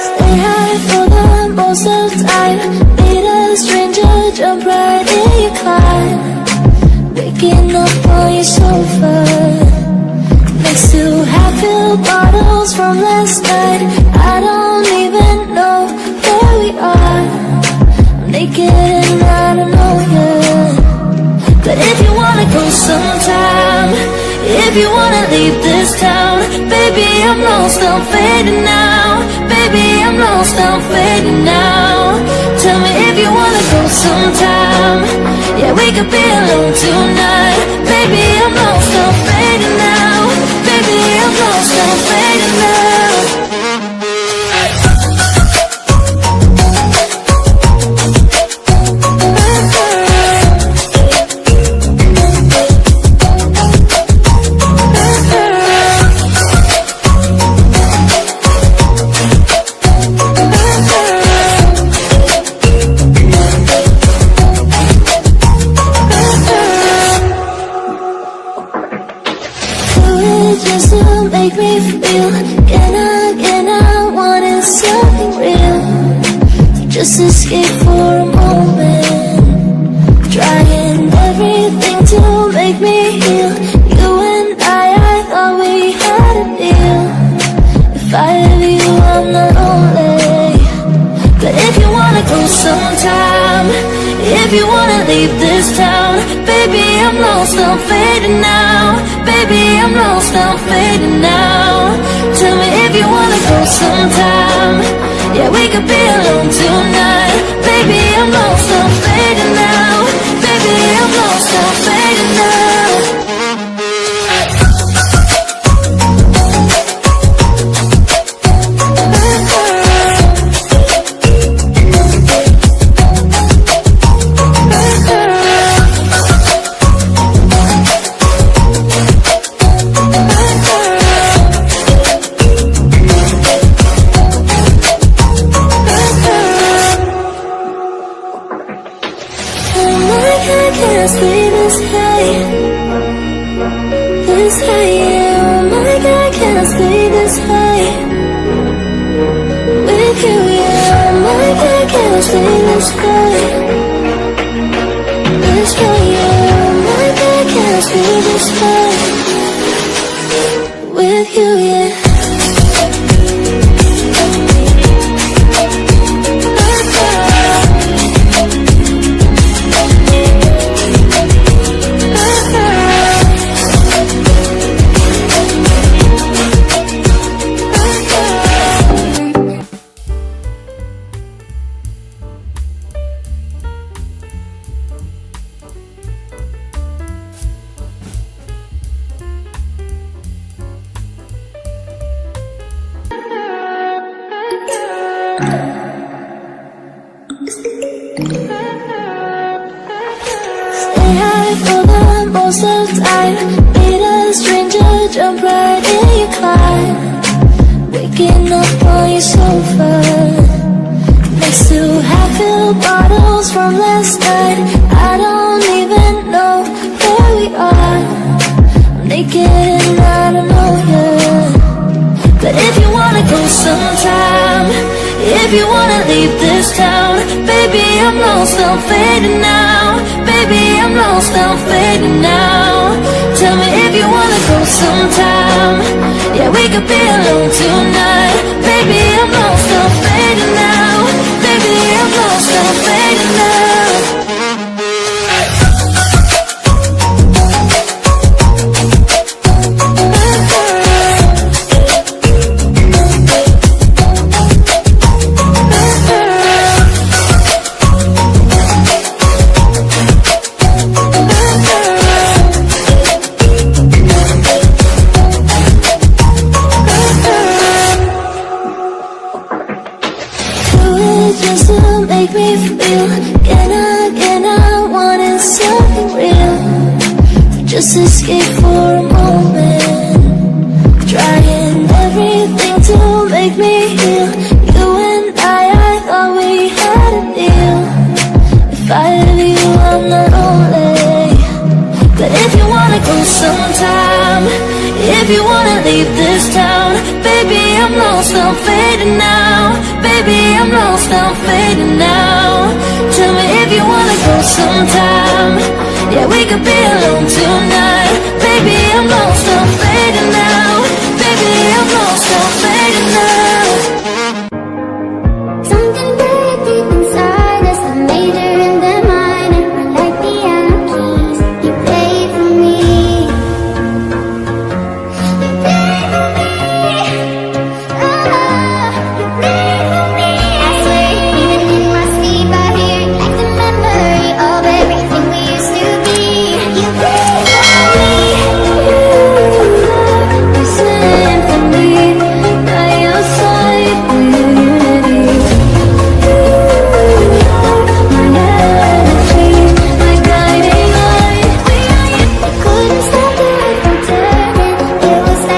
Stay high for the most of the time. Meet a stranger, jump right in your car. Waking up on your sofa next to half-filled bottles from last night. I don't even know where we are. I'm naked and I don't know you. But if you wanna go sometime, if you wanna leave this town, baby, I'm lost, I'm fading now. Baby, I'm lost, I'm fading now. Tell me if you wanna go sometime. Yeah, we could be alone tonight. Baby, I'm lost, I'm fading now. Baby, I'm lost, I'm fading now. Just to make me feel again, I wanted something real. Just escape for a moment, trying everything to make me heal. You and I thought we had a deal. If I have you, I'm not lonely. But if you wanna go sometime, if you wanna leave this town, baby, I'm lost, I'm fading now. Baby, I'm lost, I'm fading now. Tell me if you wanna go sometime. Yeah, we could be alone tonight. Baby, I'm lost, I'm fading now. Baby, I'm lost, I'm fading now. Can't stay this high, yeah. Oh my God, can't stay this high with you, yeah. Oh my God, can't stay this high, yeah. Oh my God, can't stay this high with you, yeah. Stay high for the most of the time. Meet a stranger, jump right in your car. Waking up on your sofa next to half-filled bottles from last night. I don't even know where we are. I'm naked and I don't know you. But if you wanna go sometime, if you wanna leave this town, baby, I'm lost, I'm fading now. Baby, I'm lost, I'm fading now. Tell me if you wanna go sometime. Yeah, we could be alone tonight. Baby, I'm lost, I'm fading now. Baby, I'm lost, I'm fading now. Just to make me feel again, I wanted something real. Just escape for a moment, trying everything to make me heal. You and I thought we had a sometime. If you wanna leave this town, baby, I'm lost, I'm fading now. Baby, I'm lost, I'm fading now. Tell me if you wanna go sometime. Yeah, we could be alone tonight.